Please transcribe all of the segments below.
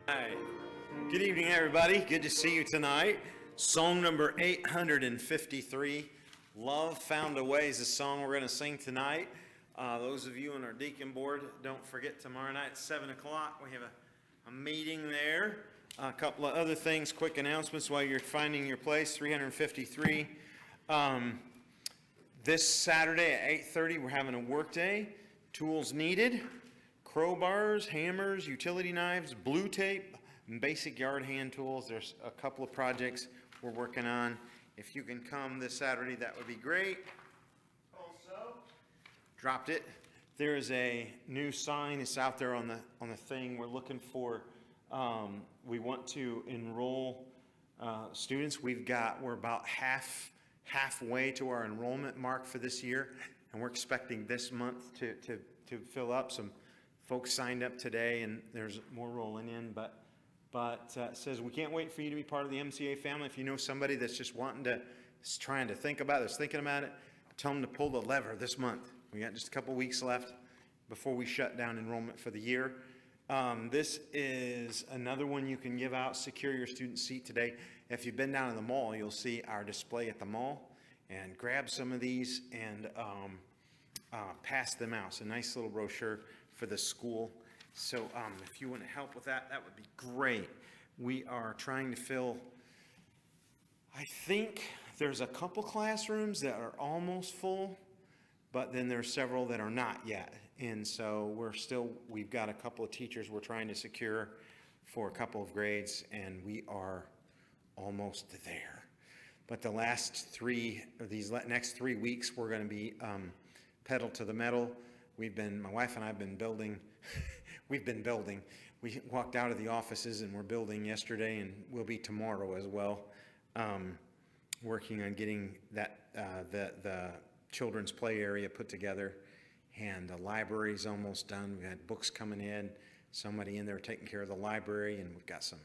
Hi. Good evening, everybody. Good to see you tonight. Song number 853, Love Found a Way, is the song we're going to sing tonight. Those of you on our deacon board, don't forget tomorrow night at 7 o'clock. We have a meeting there. A couple of other things, quick announcements while you're finding your place. 353. This Saturday at 8:30, we're having a work day. Tools needed. Crowbars, hammers, utility knives, blue tape, and basic yard hand tools. There's a couple of projects we're working on. If you can come this Saturday, that would be great. Also, dropped it. There is a new sign. It's out there on the thing. We're looking for. We want to enroll students. We're about halfway to our enrollment mark for this year, and we're expecting this month to fill up. Some folks signed up today, and there's more rolling in, but it says we can't wait for you to be part of the MCA family. If you know somebody that's just trying to think about it, that's thinking about it, tell them to pull the lever this month. We got just a couple weeks left before we shut down enrollment for the year. This is another one you can give out. Secure your student seat today. If you've been down in the mall, you'll see our display at the mall, and grab some of these and pass them out. It's a nice little brochure for the school. So if you want to help with that, that would be great. We are trying to fill, I think there's a couple classrooms that are almost full, but then there's several that are not yet. And so we've got a couple of teachers we're trying to secure for a couple of grades, and we are almost there. But the these next 3 weeks, we're going to be pedal to the metal. My wife and I have been building. We've been building. We walked out of the offices and we're building yesterday, and we'll be tomorrow as well. Working on getting that the children's play area put together, and the library's almost done. We had books coming in. Somebody in there taking care of the library, and we've got some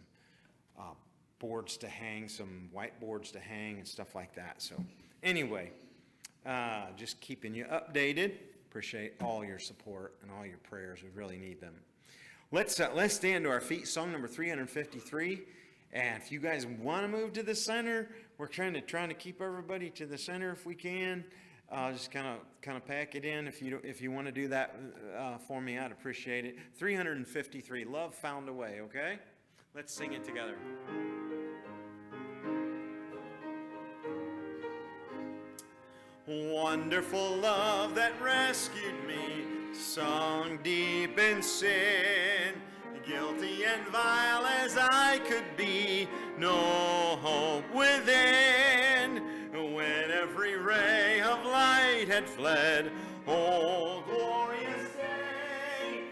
boards to hang, some whiteboards to hang, and stuff like that. So anyway, just keeping you updated. Appreciate all your support and all your prayers. We really need them. Let's stand to our feet. Song number 353. And if you guys want to move to the center, we're trying to keep everybody to the center if we can. Just kind of pack it in. If you want to do that for me, I'd appreciate it. 353. Love Found a Way. Okay, let's sing it together. Wonderful love that rescued me, sunk deep in sin, guilty and vile as I could be, no hope within. When every ray of light had fled, oh glorious day,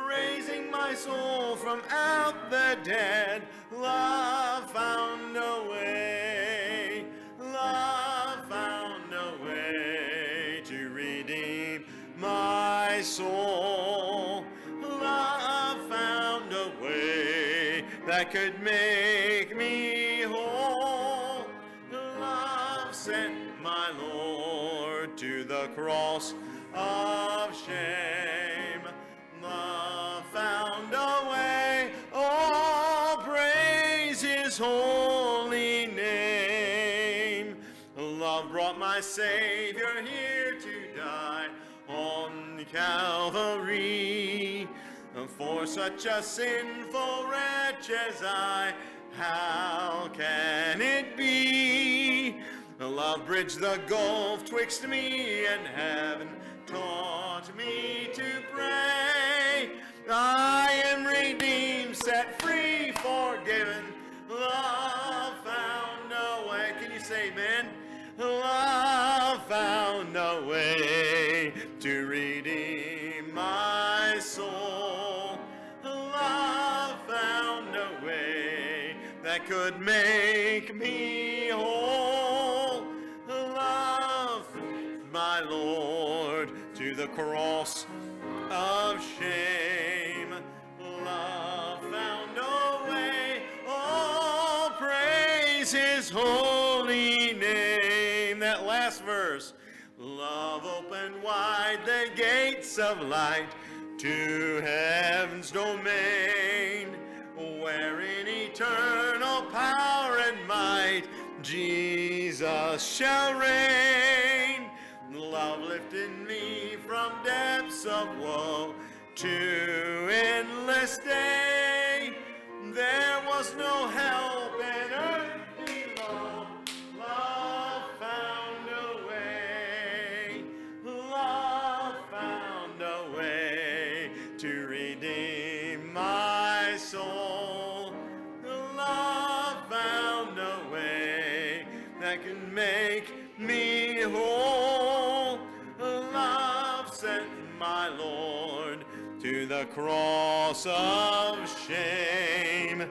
raising my soul from out the dead, love found a way, love found a way to redeem my soul. Love found a way that could make me whole. Love sent my Lord to the cross of shame. Love found a way, oh praise his holy name. Love brought my Savior here to die on Calvary. For such a sinful wretch as I, how can it be? Love bridged the gulf twixt me and heaven, taught me to pray. I am redeemed, set free, forgiven. Love found a way. Can you say amen? Love found a way to redeem my soul. Love found a way that could make me whole. Love my Lord to the cross of shame. Love found a way, oh praise his holy name. That last verse. Love opened wide the gates of light to heaven's domain. where in eternal power and might Jesus shall reign. Love lifted me from depths of woe to endless day. There was no help in earth below. Love found a way. Love found a way to redeem my soul. Love found a way that can make me whole. Love sent my Lord to the cross of shame.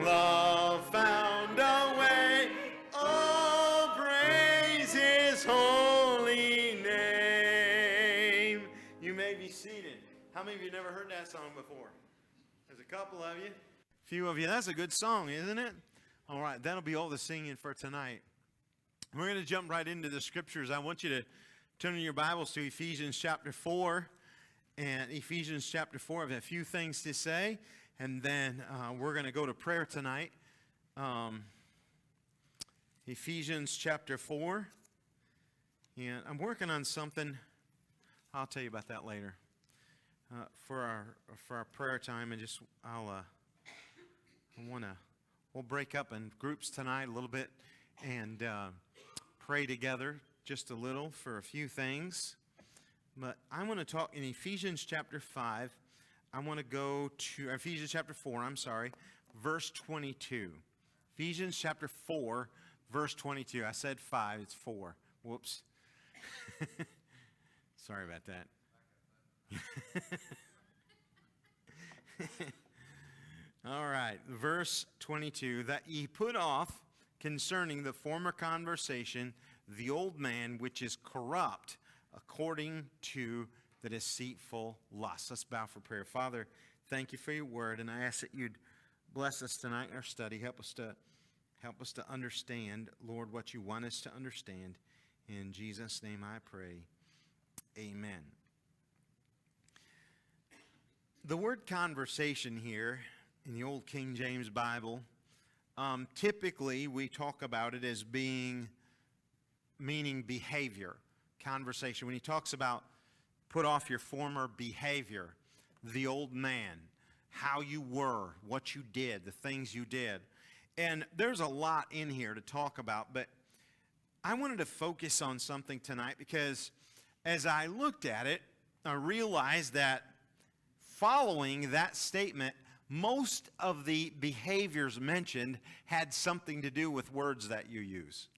Love found a way. Oh, praise his holy name. You may be seated. How many of you never heard that song before? There's a couple of you. A few of you. That's a good song, isn't it? All right, that'll be all the singing for tonight. We're going to jump right into the scriptures. I want you to turn in your Bibles to Ephesians chapter 4. And Ephesians chapter 4, I have a few things to say. And then we're going to go to prayer tonight. Ephesians chapter 4. And I'm working on something. I'll tell you about that later. For our prayer time. And just, we'll break up in groups tonight a little bit. And pray together just a little for a few things. But I want to talk in Ephesians chapter 5. I want to go to Ephesians chapter 4, verse 22. Ephesians chapter 4, verse 22. I said 5, it's 4. Whoops. Sorry about that. All right, verse 22. That ye put off concerning the former conversation the old man which is corrupt according to the deceitful lust. Let's bow for prayer. Father, thank you for your word, and I ask that you'd bless us tonight in our study. Help us to understand, Lord, what you want us to understand. In Jesus' name I pray. Amen. The word conversation here in the old King James Bible, typically we talk about it as meaning behavior. Conversation. When he talks about put off your former behavior, the old man, how you were, what you did, the things you did. And there's a lot in here to talk about, but I wanted to focus on something tonight because as I looked at it, I realized that following that statement, most of the behaviors mentioned had something to do with words that you use.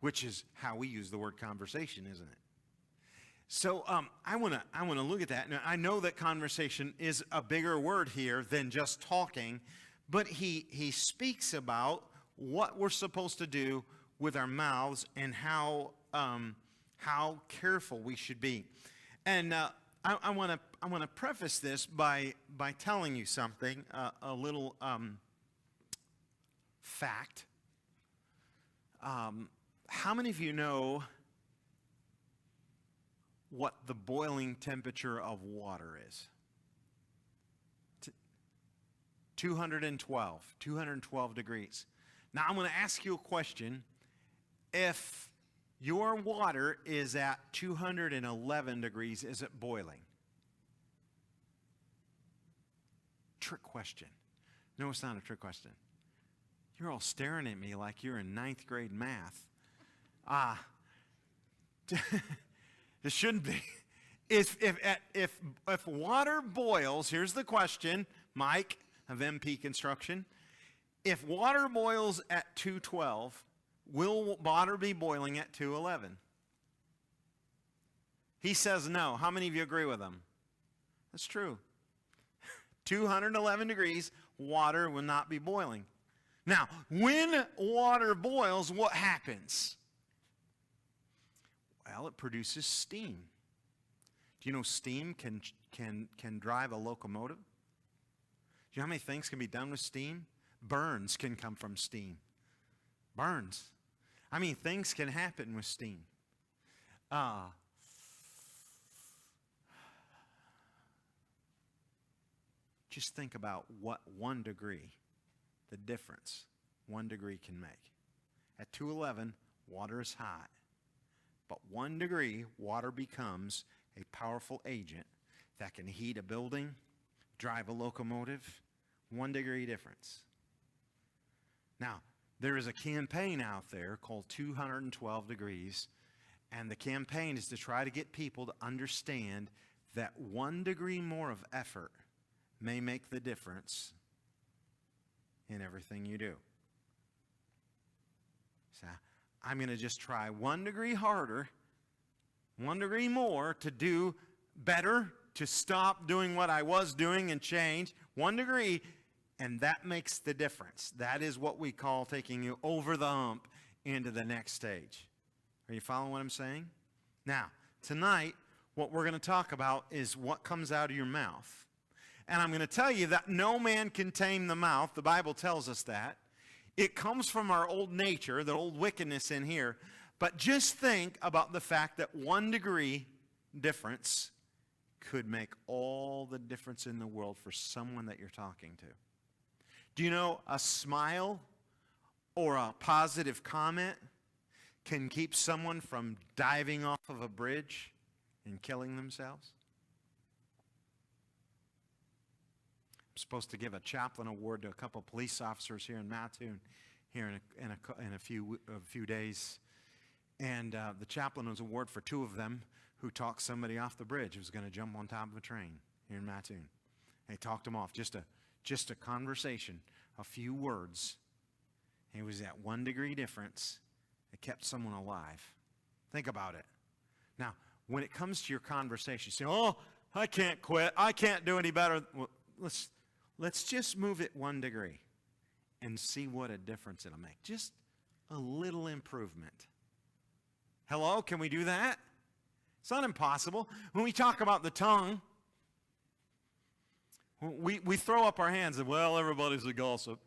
Which is how we use the word conversation, isn't it? So I want to look at that. Now, I know that conversation is a bigger word here than just talking, but he speaks about what we're supposed to do with our mouths and how careful we should be. And I want to preface this by telling you something, a little fact. How many of you know what the boiling temperature of water is? 212 degrees. Now I'm going to ask you a question. If your water is at 211 degrees, is it boiling? Trick question. No, it's not a trick question. You're all staring at me like you're in 9th grade math. It shouldn't be. If water boils, here's the question, Mike of MP Construction. If water boils at 212, will water be boiling at 211? He says no. How many of you agree with him? That's true. 211 degrees, water will not be boiling. Now, when water boils, what happens? Well, it produces steam. Do you know steam can drive a locomotive? Do you know how many things can be done with steam? Burns can come from steam. Burns. I mean, things can happen with steam. Just think about what 1 degree, the difference 1 degree can make. At 211, water is hot. But 1 degree, water becomes a powerful agent that can heat a building, drive a locomotive. 1 degree difference. Now, there is a campaign out there called 212 degrees, and the campaign is to try to get people to understand that 1 degree more of effort may make the difference in everything you do. So I'm going to just try 1 degree harder, 1 degree more to do better, to stop doing what I was doing and change 1 degree, and that makes the difference. That is what we call taking you over the hump into the next stage. Are you following what I'm saying? Now, tonight, what we're going to talk about is what comes out of your mouth. And I'm going to tell you that no man can tame the mouth. The Bible tells us that. It comes from our old nature, the old wickedness in here. But just think about the fact that 1 degree difference could make all the difference in the world for someone that you're talking to. Do you know a smile or a positive comment can keep someone from diving off of a bridge and killing themselves? I'm supposed to give a chaplain award to a couple of police officers here in Mattoon here in a few days. And the chaplain was awarded for 2 of them who talked somebody off the bridge who was going to jump on top of a train here in Mattoon. They talked them off. Just a conversation, a few words. It was that 1 degree difference that kept someone alive. Think about it. Now, when it comes to your conversation, you say, oh, I can't quit. I can't do any better. Well, let's just move it 1 degree and see what a difference it'll make. Just a little improvement. Hello, can we do that? It's not impossible. When we talk about the tongue, we throw up our hands and, well, everybody's a gossip.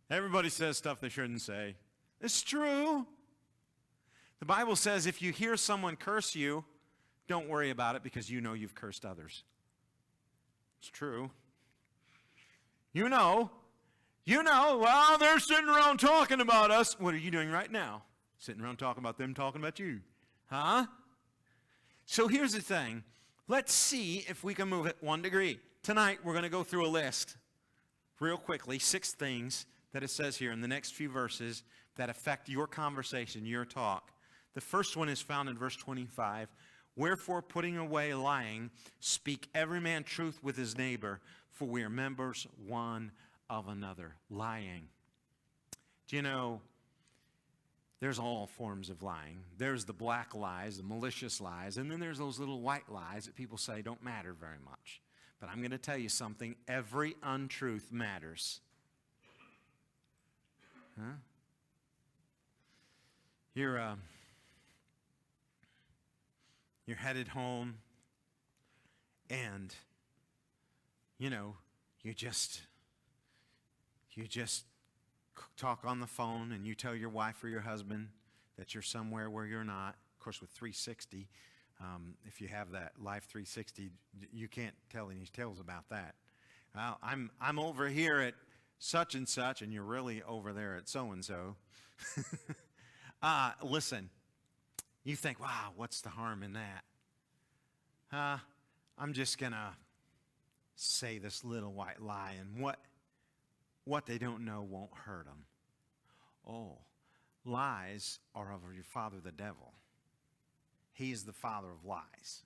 Everybody says stuff they shouldn't say. It's true. The Bible says if you hear someone curse you, don't worry about it because you know you've cursed others. It's true. You know, well, they're sitting around talking about us. What are you doing right now? Sitting around talking about them talking about you. Huh? So here's the thing. Let's see if we can move it 1 degree. Tonight, we're going to go through a list real quickly, 6 things that it says here in the next few verses that affect your conversation, your talk. The first one is found in verse 25. Wherefore, putting away lying, speak every man truth with his neighbor, for we are members one of another. Lying. Do you know, there's all forms of lying. There's the black lies, the malicious lies, and then there's those little white lies that people say don't matter very much. But I'm going to tell you something. Every untruth matters. Huh? You're headed home, and you just talk on the phone, and you tell your wife or your husband that you're somewhere where you're not. Of course, with 360, if you have that Life 360, you can't tell any tales about that. Well, I'm over here at such and such, and you're really over there at so and so. Listen, you think, wow, what's the harm in that? I'm just gonna say this little white lie, and what they don't know won't hurt them. Oh, lies are of your father the devil. He is the father of lies.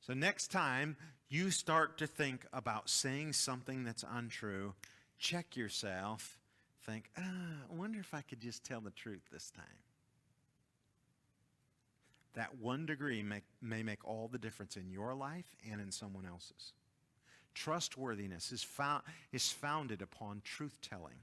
So next time you start to think about saying something that's untrue, check yourself. Think, I wonder if I could just tell the truth this time. That 1 degree may make all the difference in your life and in someone else's. Trustworthiness is founded upon truth-telling.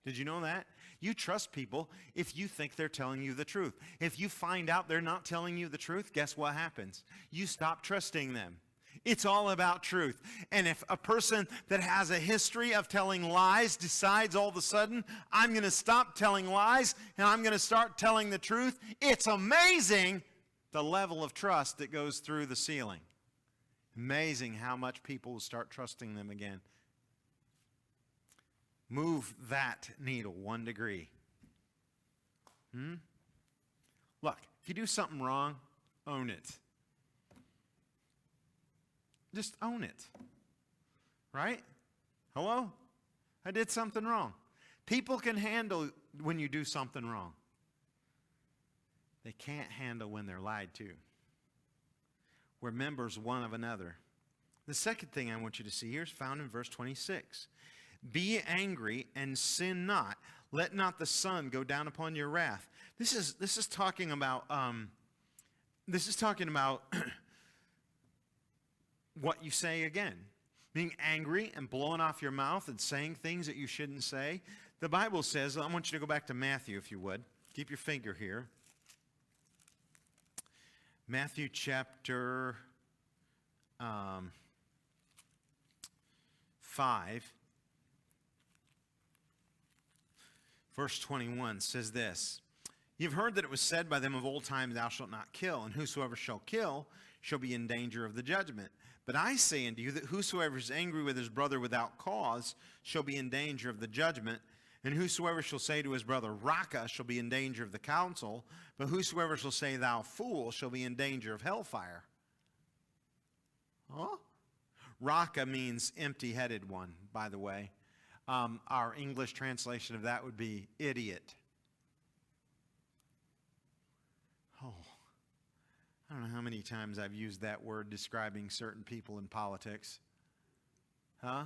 Did you know that? You trust people if you think they're telling you the truth. If you find out they're not telling you the truth, guess what happens? You stop trusting them. It's all about truth. And if a person that has a history of telling lies decides all of a sudden, I'm going to stop telling lies and I'm going to start telling the truth, it's amazing the level of trust that goes through the ceiling. Amazing how much people will start trusting them again. Move that needle 1 degree. Look, if you do something wrong, own it. Just own it. Right? Hello? I did something wrong. People can handle when you do something wrong. They can't handle when they're lied to. We're members one of another. The second thing I want you to see here is found in verse 26. Be angry and sin not. Let not the sun go down upon your wrath. This is talking about what you say again. Being angry and blowing off your mouth and saying things that you shouldn't say. The Bible says, I want you to go back to Matthew if you would. Keep your finger here. Matthew chapter 5. Verse 21 says this. You've heard that it was said by them of old time, thou shalt not kill, and whosoever shall kill shall be in danger of the judgment. But I say unto you that whosoever is angry with his brother without cause shall be in danger of the judgment. And whosoever shall say to his brother, Raca, shall be in danger of the council. But whosoever shall say, thou fool, shall be in danger of hellfire. Huh? Raca means empty-headed one, by the way. Our English translation of that would be idiot. Oh, I don't know how many times I've used that word describing certain people in politics. Huh?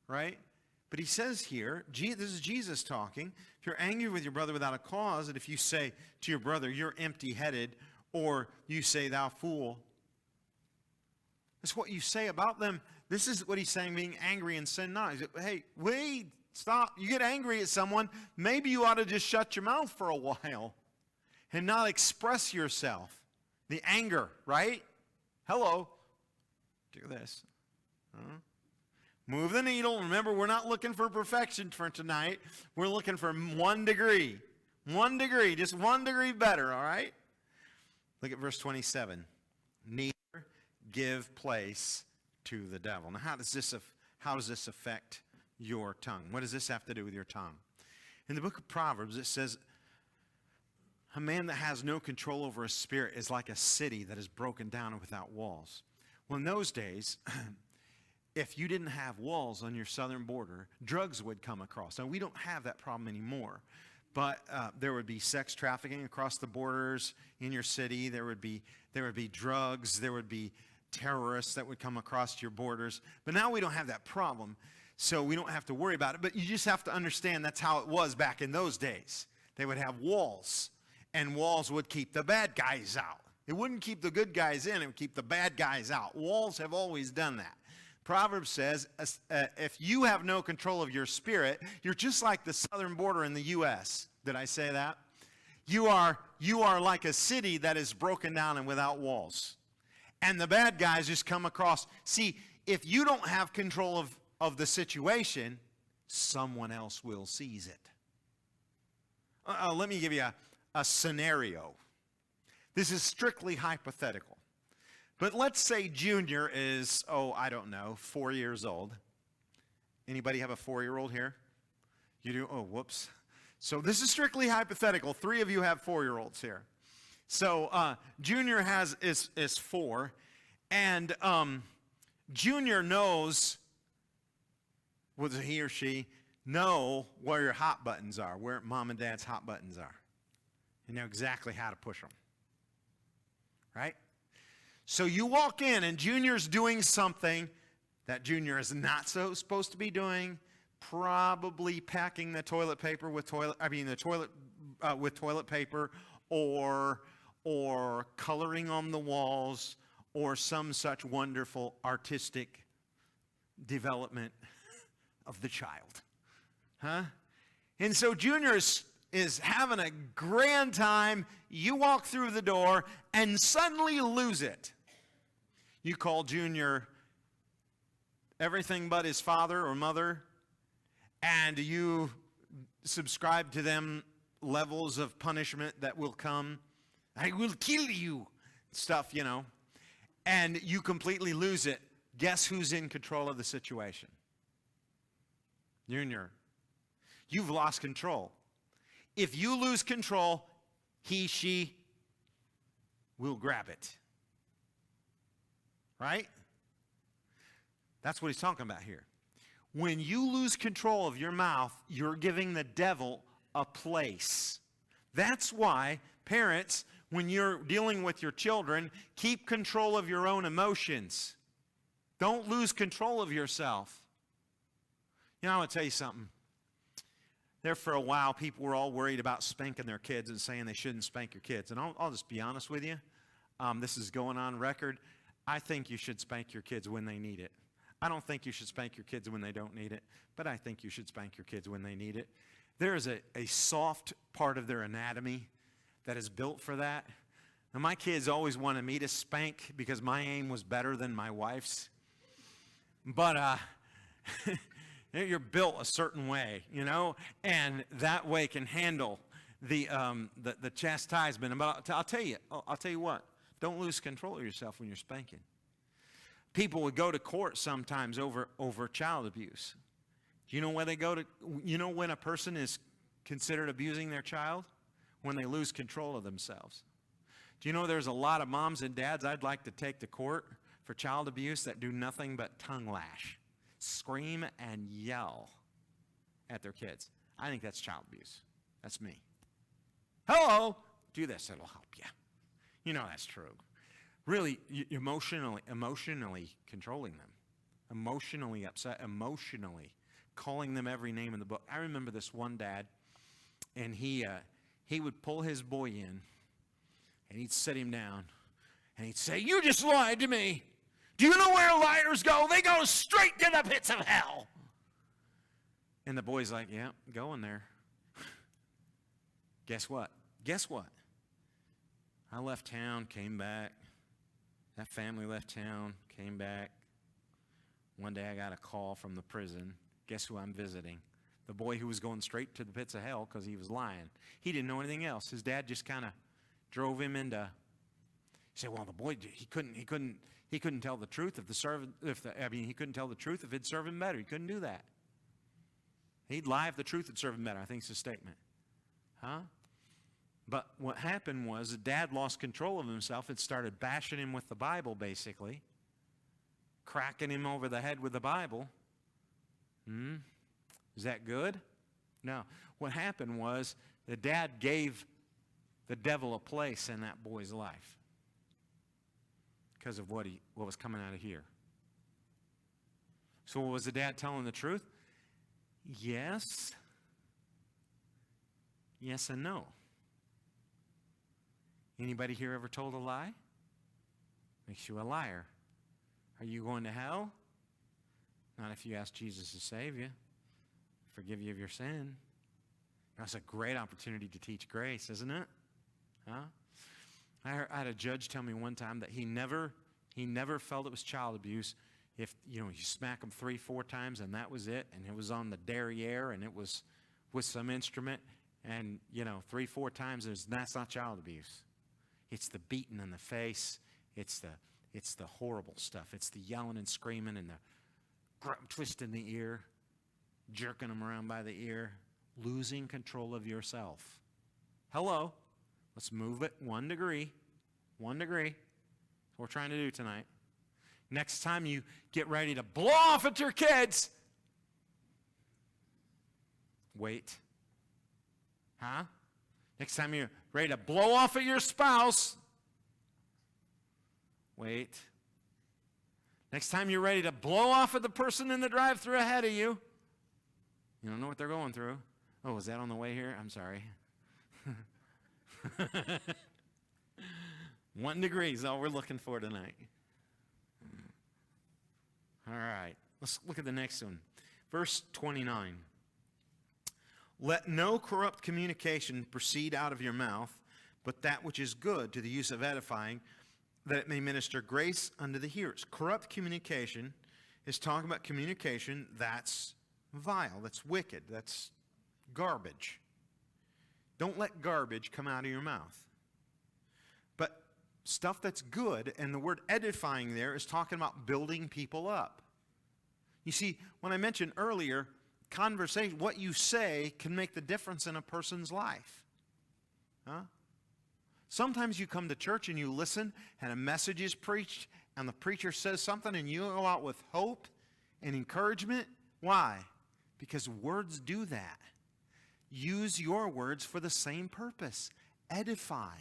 Right? But he says here, this is Jesus talking, if you're angry with your brother without a cause, and if you say to your brother, you're empty-headed, or you say, thou fool, that's what you say about them. This is what he's saying, being angry and sin not. He said, hey, wait, stop. You get angry at someone, maybe you ought to just shut your mouth for a while and not express yourself. The anger, right? Hello. Do this. Move the needle. Remember, we're not looking for perfection for tonight. We're looking for 1 degree. 1 degree, just 1 degree better, all right? Look at verse 27. Neither give place to the devil. Now, how does this affect your tongue? What does this have to do with your tongue? In the book of Proverbs, it says, a man that has no control over his spirit is like a city that is broken down and without walls. Well, in those days, if you didn't have walls on your southern border, drugs would come across. Now, we don't have that problem anymore, but there would be sex trafficking across the borders in your city. There would be drugs. There would be terrorists that would come across your borders. But now we don't have that problem, so we don't have to worry about it. But you just have to understand that's how it was back in those days. They would have walls, and walls would keep the bad guys out. It wouldn't keep the good guys in. It would keep the bad guys out. Walls have always done that. Proverbs says, if you have no control of your spirit, you're just like the southern border in the U.S. Did I say that? You are like a city that is broken down and without walls. And the bad guys just come across. See, if you don't have control of the situation, someone else will seize it. Let me give you a scenario. This is strictly hypothetical. But let's say Junior is, 4 years old. Anybody have a 4-year-old here? You do? Oh, whoops. So this is strictly hypothetical. 3 of you have 4-year-olds here. So Junior is 4, and Junior knows, whether he or she know where your hot buttons are, where mom and dad's hot buttons are. You know exactly how to push them. Right? So you walk in and Junior's doing something that Junior is not supposed to be doing, probably packing the toilet paper with toilet paper, or coloring on the walls, or some such wonderful artistic development of the child. Huh? And so Junior is having a grand time. You walk through the door and suddenly lose it. You call Junior everything but his father or mother, and you subscribe to them levels of punishment that will come. I will kill you. Stuff, and you completely lose it, guess who's in control of the situation? You've lost control. If you lose control, he, she will grab it. Right? That's what he's talking about here. When you lose control of your mouth, you're giving the devil a place. That's why, parents, when you're dealing with your children, keep control of your own emotions. Don't lose control of yourself. You know, I want to tell you something. There for a while, people were all worried about spanking their kids and saying they shouldn't spank your kids. And I'll just be honest with you. This is going on record. I think you should spank your kids when they need it. I don't think you should spank your kids when they don't need it, but I think you should spank your kids when they need it. There is a soft part of their anatomy that is built for that. Now, my kids always wanted me to spank because my aim was better than my wife's. But you're built a certain way, you know, and that way can handle the chastisement. But I'll tell you what, don't lose control of yourself when you're spanking. People would go to court sometimes over child abuse. Do you know where they go to? You know when a person is considered abusing their child? When they lose control of themselves. Do you know there's a lot of moms and dads I'd like to take to court for child abuse that do nothing but tongue lash, scream and yell at their kids? I think that's child abuse. That's me. Hello, do this, it'll help you. You know that's true. Really, emotionally controlling them, emotionally upset, emotionally calling them every name in the book. I remember this one dad, and he would pull his boy in, and he'd sit him down, and he'd say, "You just lied to me. Do you know where liars go? They go straight to the pits of hell." And the boy's like, "Yeah, going there." Guess what? I left town, came back. That family left town, came back. One day I got a call from the prison. Guess who I'm visiting? The boy who was going straight to the pits of hell because he was lying. He didn't know anything else. His dad just kind of drove him into. He said, "Well, the boy he couldn't tell the truth he couldn't tell the truth if it'd serve him better. He couldn't do that. He'd lie if the truth would serve him better." I think it's a statement. Huh? But what happened was the dad lost control of himself and started bashing him with the Bible, basically. Cracking him over the head with the Bible. Is that good? No. What happened was the dad gave the devil a place in that boy's life because of what was coming out of here. So was the dad telling the truth? Yes. Yes and no. Anybody here ever told a lie? Makes you a liar. Are you going to hell? Not if you ask Jesus to save you, forgive you of your sin. That's a great opportunity to teach grace, isn't it? Huh? I had a judge tell me one time that he never felt it was child abuse if you smack him 3-4 times and that was it, and it was on the derriere and it was with some instrument, and 3-4 times that's not child abuse. It's the beating in the face. It's the horrible stuff. It's the yelling and screaming and the twisting the ear, jerking them around by the ear, losing control of yourself. Hello. Let's move it 1 degree. 1 degree. That's what we're trying to do tonight. Next time you get ready to blow off at your kids, wait. Huh? Next time you're ready to blow off at your spouse, wait. Next time you're ready to blow off at the person in the drive-thru ahead of you, you don't know what they're going through. Oh, is that on the way here? I'm sorry. 1 degree is all we're looking for tonight. All right, let's look at the next one. Verse 29. Let no corrupt communication proceed out of your mouth, but that which is good to the use of edifying, that it may minister grace unto the hearers. Corrupt communication is talking about communication that's vile, that's wicked, that's garbage. Don't let garbage come out of your mouth. But stuff that's good, and the word edifying there is talking about building people up. You see, when I mentioned earlier, conversation, what you say can make the difference in a person's life. Huh? Sometimes you come to church and you listen, and a message is preached, and the preacher says something, and you go out with hope and encouragement. Why? Because words do that. Use your words for the same purpose. Edify.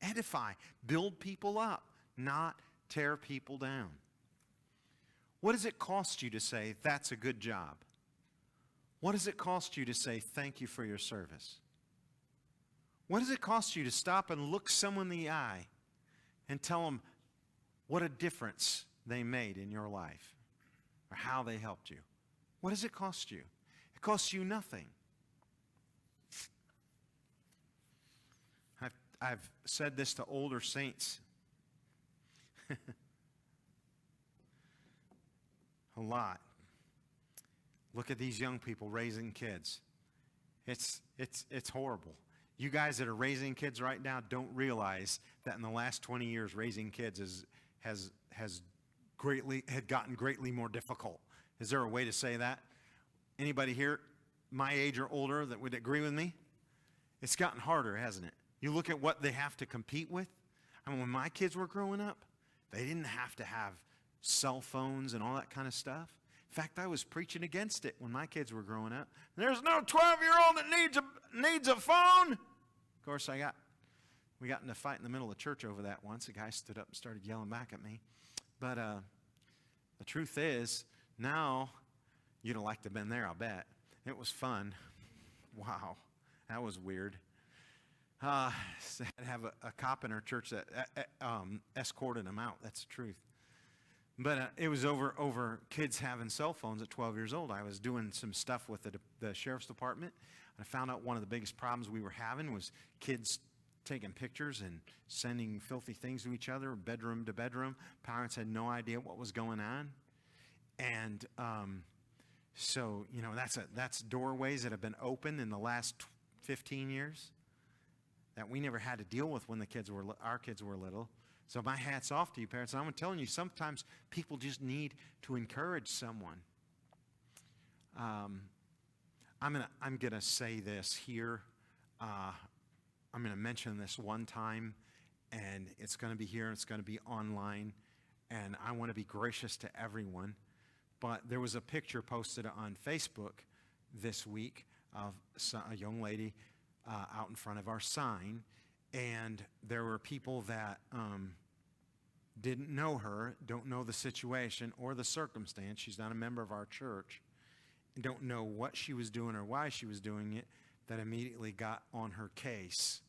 Edify. Build people up, not tear people down. What does it cost you to say, that's a good job? What does it cost you to say, thank you for your service? What does it cost you to stop and look someone in the eye and tell them what a difference they made in your life or how they helped you? What does it cost you? It costs you nothing. I've said this to older saints a lot. Look at these young people raising kids. It's horrible. You guys that are raising kids right now don't realize that in the last 20 years, raising kids has gotten greatly more difficult. Is there a way to say that? Anybody here my age or older that would agree with me? It's gotten harder, hasn't it? You look at what they have to compete with. I mean, when my kids were growing up, they didn't have to have cell phones and all that kind of stuff. In fact, I was preaching against it when my kids were growing up. There's no 12-year-old that needs a phone. Of course, we got in a fight in the middle of church over that once. A guy stood up and started yelling back at me. But the truth is, now, you'd have liked to have been there, I'll bet. It was fun. Wow, that was weird. I had to have a cop in our church that escorted him out. That's the truth. But it was over kids having cell phones at 12 years old. I was doing some stuff with the sheriff's department. I found out one of the biggest problems we were having was kids taking pictures and sending filthy things to each other, bedroom to bedroom. Parents had no idea what was going on. And so, that's doorways that have been opened in the last 15 years that we never had to deal with when our kids were little. So my hat's off to you, parents. And I'm telling you, sometimes people just need to encourage someone. I'm gonna say this here. I'm gonna mention this one time, and it's gonna be here. It's gonna be online, and I want to be gracious to everyone. But there was a picture posted on Facebook this week of a young lady out in front of our sign, and there were people that didn't know her, don't know the situation or the circumstance. She's not a member of our church, and don't know what she was doing or why she was doing it, that immediately got on her case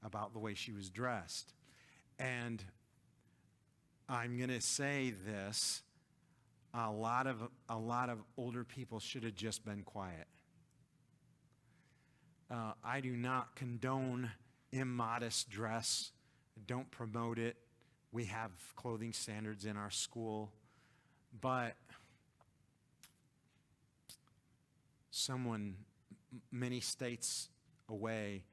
about the way she was dressed. And I'm going to say this, a lot of older people should have just been quiet. I do not condone immodest dress. Don't promote it. We have clothing standards in our school. But someone many states away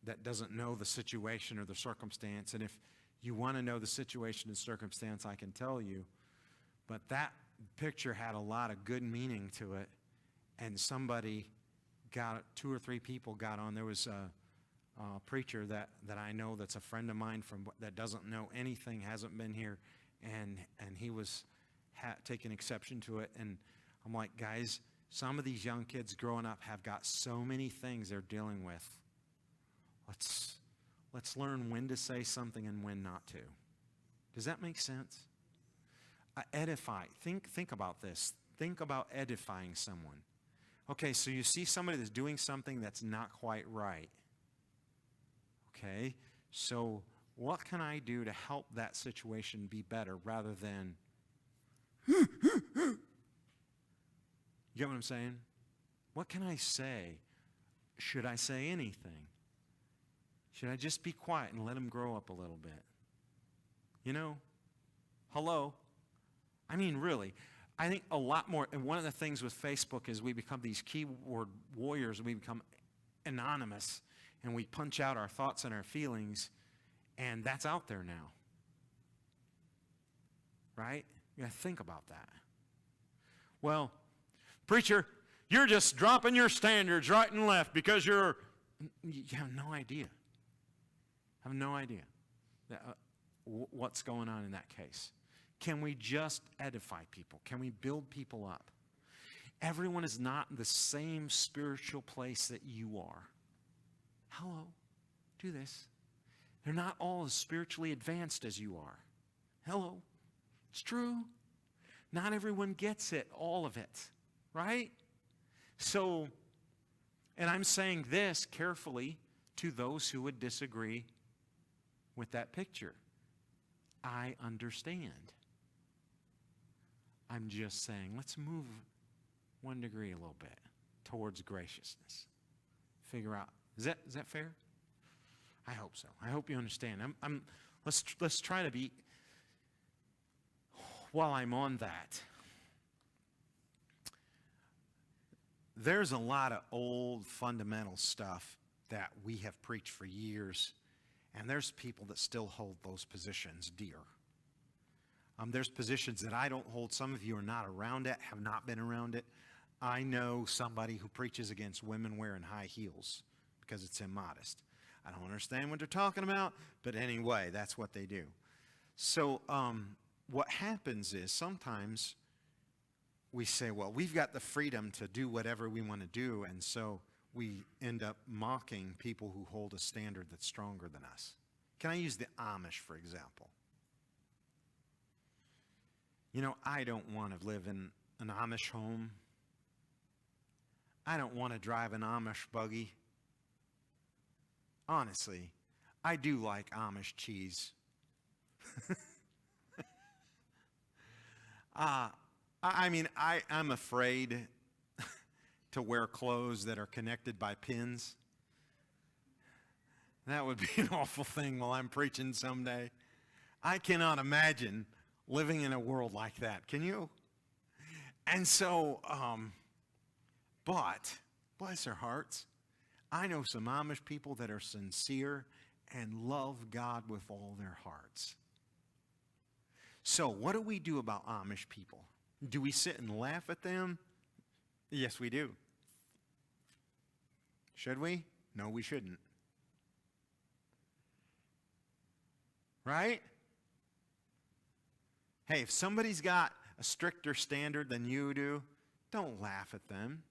that doesn't know the situation or the circumstance, and if you want to know the situation and circumstance, I can tell you, but that picture had a lot of good meaning to it, and two or three people got on. There was a preacher that I know that's a friend of mine that doesn't know anything, hasn't been here, and he was taking exception to it. And I'm like, guys, some of these young kids growing up have got so many things they're dealing with. Let's learn when to say something and when not to. Does that make sense? Edify. Think about this. Think about edifying someone. Okay, so you see somebody that's doing something that's not quite right. Okay, so what can I do to help that situation be better rather than, you get what I'm saying? What can I say? Should I say anything? Should I just be quiet and let him grow up a little bit? Hello? I mean, really. I think a lot more, and one of the things with Facebook is we become these keyboard warriors, we become anonymous, and we punch out our thoughts and our feelings, And that's out there now. Right? You got to think about that. Well, preacher, you're just dropping your standards right and left because you have no idea. I have no idea what's going on in that case. Can we just edify people? Can we build people up? Everyone is not in the same spiritual place that you are. Hello, do this. They're not all as spiritually advanced as you are. Hello, it's true. Not everyone gets it, all of it, right? So, and I'm saying this carefully to those who would disagree with that picture. I understand. I'm just saying, let's move 1 degree a little bit towards graciousness. Figure out, is that fair? I hope so. I hope you understand. Let's try to be, while I'm on that, there's a lot of old fundamental stuff that we have preached for years, and there's people that still hold those positions dear. There's positions that I don't hold. Some of you are not around it, have not been around it. I know somebody who preaches against women wearing high heels because it's immodest. I don't understand what they're talking about, but anyway, that's what they do. So what happens is sometimes we say, well, we've got the freedom to do whatever we want to do, and so we end up mocking people who hold a standard that's stronger than us. Can I use the Amish, for example? You know, I don't want to live in an Amish home. I don't want to drive an Amish buggy. Honestly, I do like Amish cheese. I'm afraid to wear clothes that are connected by pins. That would be an awful thing while I'm preaching someday. I cannot imagine living in a world like that. Can you? And so, but, bless their hearts, I know some Amish people that are sincere and love God with all their hearts. So what do we do about Amish people? Do we sit and laugh at them? Yes, we do. Should we? No, we shouldn't. Right? Hey, if somebody's got a stricter standard than you do, don't laugh at them.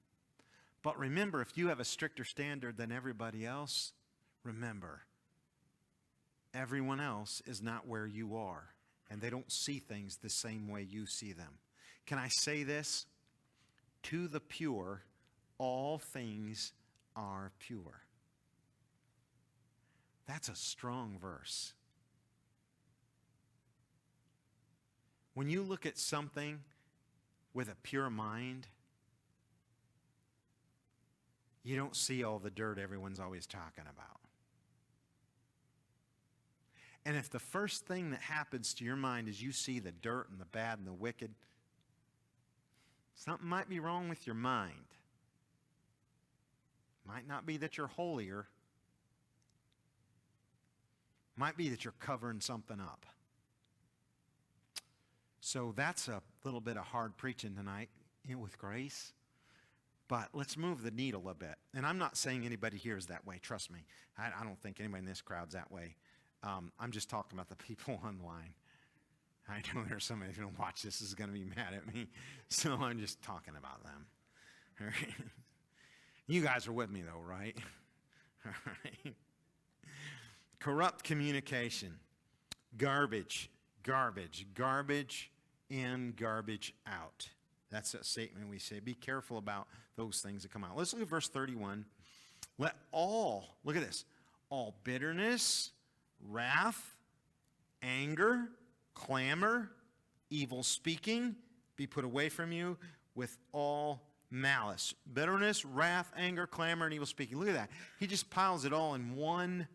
But remember, if you have a stricter standard than everybody else, remember, everyone else is not where you are, and they don't see things the same way you see them. Can I say this? To the pure, all things are pure. That's a strong verse. When you look at something with a pure mind, you don't see all the dirt everyone's always talking about. And if the first thing that happens to your mind is you see the dirt and the bad and the wicked, something might be wrong with your mind. Might not be that you're holier. Might be that you're covering something up. So that's a little bit of hard preaching tonight with grace. But let's move the needle a bit. And I'm not saying anybody here is that way. Trust me. I don't think anybody in this crowd's that way. I'm just talking about the people online. I know there's somebody who don't watch this is going to be mad at me. So I'm just talking about them. All right. You guys are with me though, right? All right. Corrupt communication. Garbage in, garbage out. That's a statement we say. Be careful about those things that come out. Let's look at verse 31. Look at this, all bitterness, wrath, anger, clamor, evil speaking be put away from you with all malice. Bitterness, wrath, anger, clamor, and evil speaking. Look at that. He just piles it all in one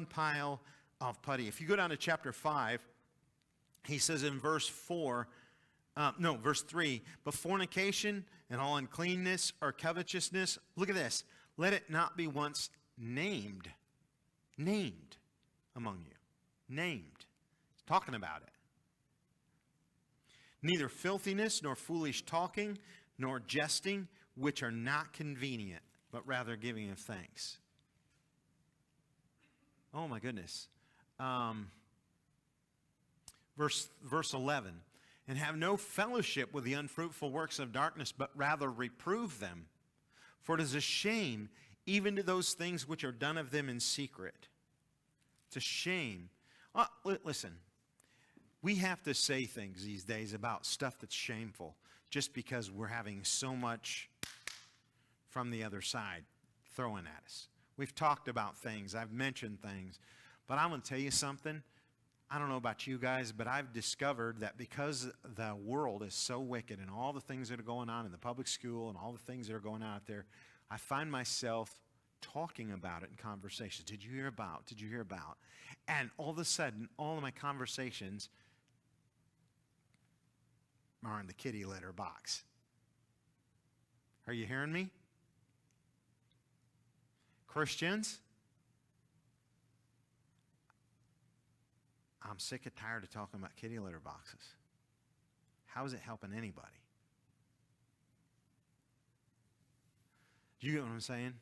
pile of putty. If you go down to chapter 5, he says in verse 3, but fornication and all uncleanness or covetousness, look at this, let it not be once named among you. named. It's talking about it. Neither filthiness, nor foolish talking, nor jesting, which are not convenient, but rather giving of thanks. Oh my goodness. Verse 11. And have no fellowship with the unfruitful works of darkness, but rather reprove them. For it is a shame even to those things which are done of them in secret. It's a shame. Listen, we have to say things these days about stuff that's shameful just because we're having so much from the other side throwing at us. We've talked about things. I've mentioned things. But I'm going to tell you something. I don't know about you guys, but I've discovered that because the world is so wicked and all the things that are going on in the public school and all the things that are going on out there, I find myself talking about it in conversations. Did you hear about? Did you hear about? And all of a sudden, all of my conversations are in the kitty litter box. Are you hearing me? Christians, I'm sick and tired of talking about kitty litter boxes. How is it helping anybody? Do you get what I'm saying?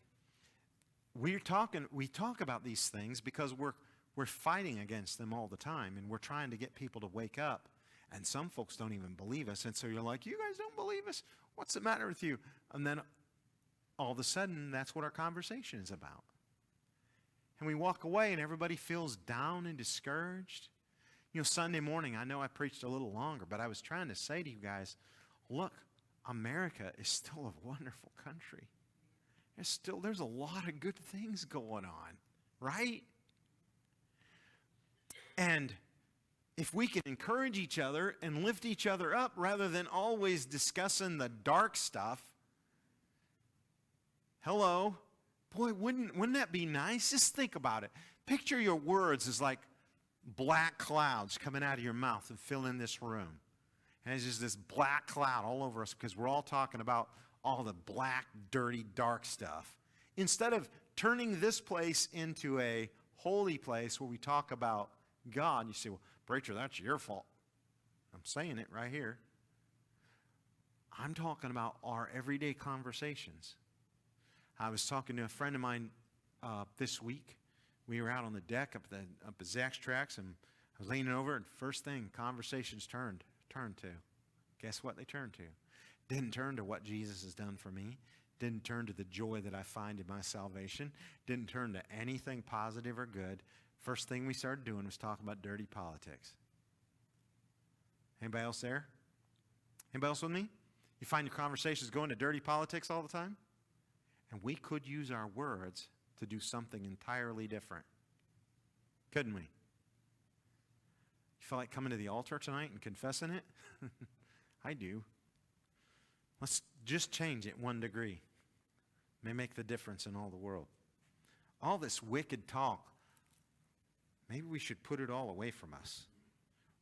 We talk about these things because we're fighting against them all the time, and we're trying to get people to wake up. And some folks don't even believe us, and so you're like, you guys don't believe us? What's the matter with you? And then all of a sudden, that's what our conversation is about. And we walk away, and everybody feels down and discouraged. You know, Sunday morning, I know I preached a little longer, but I was trying to say to you guys, look, America is still a wonderful country. There's a lot of good things going on, right? And if we can encourage each other and lift each other up rather than always discussing the dark stuff, hello, boy, wouldn't that be nice? Just think about it. Picture your words as like black clouds coming out of your mouth and filling this room. And it's just this black cloud all over us because we're all talking about all the black, dirty, dark stuff. Instead of turning this place into a holy place where we talk about God, you say, well, preacher, that's your fault. I'm saying it right here. I'm talking about our everyday conversations. I was talking to a friend of mine this week. We were out on the deck up at Zach's tracks, and I was leaning over, and first thing, conversations turned to. Guess what they turned to? Didn't turn to what Jesus has done for me. Didn't turn to the joy that I find in my salvation. Didn't turn to anything positive or good. First thing we started doing was talking about dirty politics. Anybody else there? Anybody else with me? You find your conversations going to dirty politics all the time? And we could use our words to do something entirely different. Couldn't we? You feel like coming to the altar tonight and confessing it? I do. Let's just change it 1 degree. May make the difference in all the world. All this wicked talk, maybe we should put it all away from us.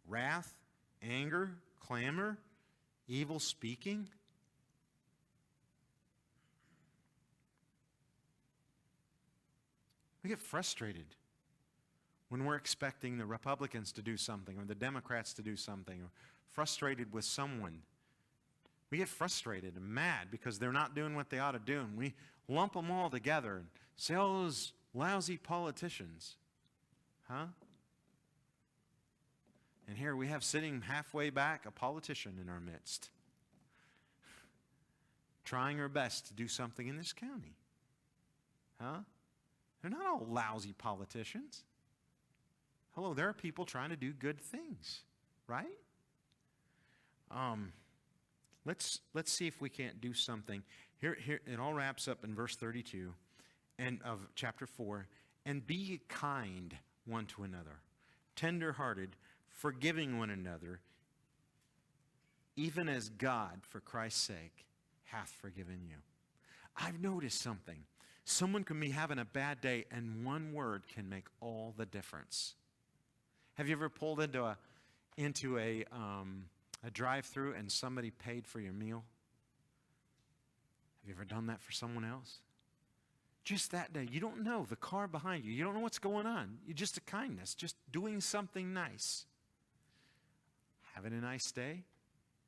Wrath, anger, clamor, evil speaking. We get frustrated when we're expecting the Republicans to do something or the Democrats to do something, or frustrated with someone. We get frustrated and mad because they're not doing what they ought to do, and we lump them all together and say, oh, those lousy politicians. Huh? And here we have sitting halfway back a politician in our midst, trying her best to do something in this county. Huh? They're not all lousy politicians. Hello, there are people trying to do good things, right? Let's see if we can't do something. Here it all wraps up in verse 32 and of chapter 4. And be ye kind one to another, tender-hearted, forgiving one another, even as God, for Christ's sake, hath forgiven you. I've noticed something. Someone can be having a bad day, and one word can make all the difference. Have you ever pulled into a drive-through and somebody paid for your meal? Have you ever done that for someone else? Just that day. You don't know the car behind you. You don't know what's going on. You're just a kindness, just doing something nice. Having a nice day?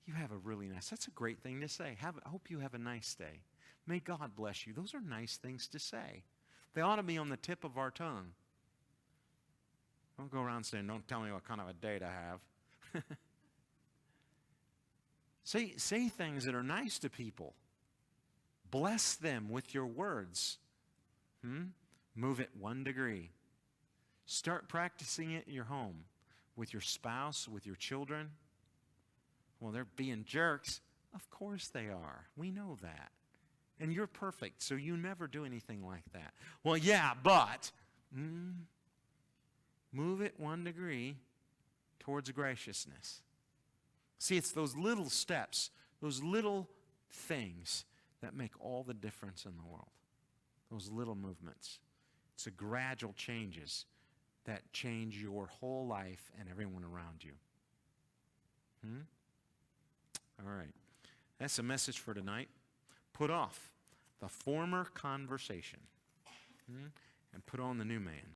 You have a really nice, that's a great thing to say. I hope you have a nice day. May God bless you. Those are nice things to say. They ought to be on the tip of our tongue. Don't go around saying, don't tell me what kind of a day to have. Say things that are nice to people. Bless them with your words. Move it 1 degree. Start practicing it in your home, with your spouse, with your children. Well, they're being jerks. Of course they are. We know that. And you're perfect, so you never do anything like that. Well, yeah, but move it 1 degree towards graciousness. See, it's those little steps, those little things that make all the difference in the world. Those little movements. It's the gradual changes that change your whole life and everyone around you. All right. That's the message for tonight. Put off the former conversation and put on the new man.